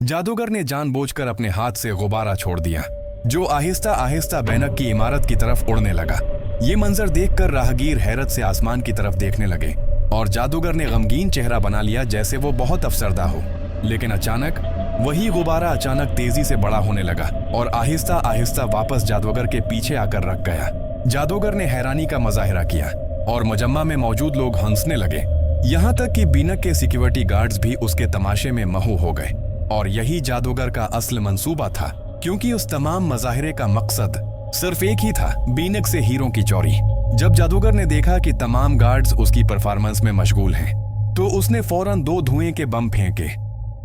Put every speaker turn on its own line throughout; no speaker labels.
जादूगर ने जानबूझकर अपने हाथ से गुब्बारा छोड़ दिया, जो आहिस्ता आहिस्ता बैनक की इमारत की तरफ उड़ने लगा। ये मंजर देखकर राहगीर हैरत से आसमान की तरफ देखने लगे और जादूगर ने गमगीन चेहरा बना लिया, जैसे वो बहुत अफसरदा हो। लेकिन अचानक वही गुब्बारा अचानक तेजी से बड़ा होने लगा और आहिस्ता आहिस्ता वापस जादूगर के पीछे आकर रख गया। जादूगर ने हैरानी का मुजाहिरा किया और मुजम्मा में मौजूद लोग हंसने लगे। यहाँ तक कि बीनक के सिक्योरिटी गार्ड्स भी उसके तमाशे में महू हो गए। और यही जादूगर का असल मंसूबा था, क्योंकि उस तमाम मजाहिरे का मकसद सिर्फ एक ही था, बीनक से हीरों की चोरी। जब जादूगर ने देखा कि तमाम गार्ड्स उसकी परफॉर्मेंस में मशगूल हैं, तो उसने फौरन 2 धुएं के बम फेंके।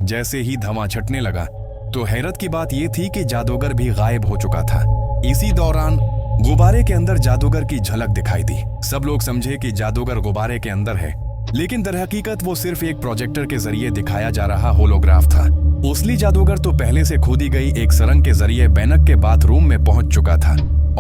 जैसे ही धुआं छटने लगा तो हैरत की बात यह थी कि जादूगर भी गायब हो चुका था। इसी दौरान गुब्बारे के अंदर जादूगर की झलक दिखाई दी। सब लोग समझे कि जादूगर गुब्बारे के अंदर है, लेकिन दरहकीकत वो सिर्फ एक प्रोजेक्टर के जरिए दिखाया जा रहा होलोग्राफ था। असली जादूगर तो पहले से खोदी गई एक सुरंग के जरिए बैनक के बाथरूम में पहुंच चुका था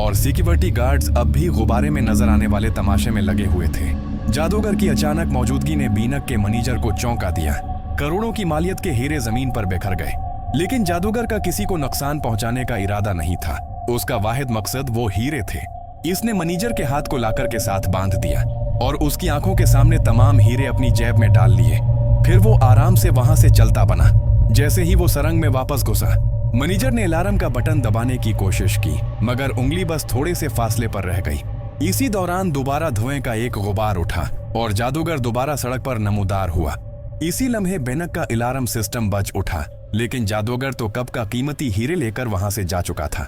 और सिक्योरिटी गार्ड्स अब भी गुब्बारे में नजर आने वाले तमाशे में लगे हुए थे। जादूगर की अचानक मौजूदगी ने बीनक के मैनेजर को चौंका दिया। करोड़ों की मालियत के हीरे जमीन पर बिखर गए, लेकिन जादूगर का किसी को नुकसान पहुंचाने का इरादा नहीं था। उसका वाहिद मकसद वो हीरे थे। इसने मैनेजर के हाथ को लाकर के साथ बांध दिया और उसकी आंखों के सामने तमाम हीरे अपनी जेब में डाल लिए। फिर वो आराम से वहां से चलता बना। जैसे ही वो सुरंग में वापस घुसा, मैनेजर ने अलार्म का बटन दबाने की कोशिश की, मगर उंगली बस थोड़े से फासले पर रह गई। इसी दौरान दोबारा धुएं का एक गुबार उठा और जादूगर दोबारा सड़क पर नमूदार हुआ। इसी लम्हे बैनक का अलार्म सिस्टम बज उठा, लेकिन जादूगर तो कब का कीमती हीरे लेकर वहां से जा चुका था।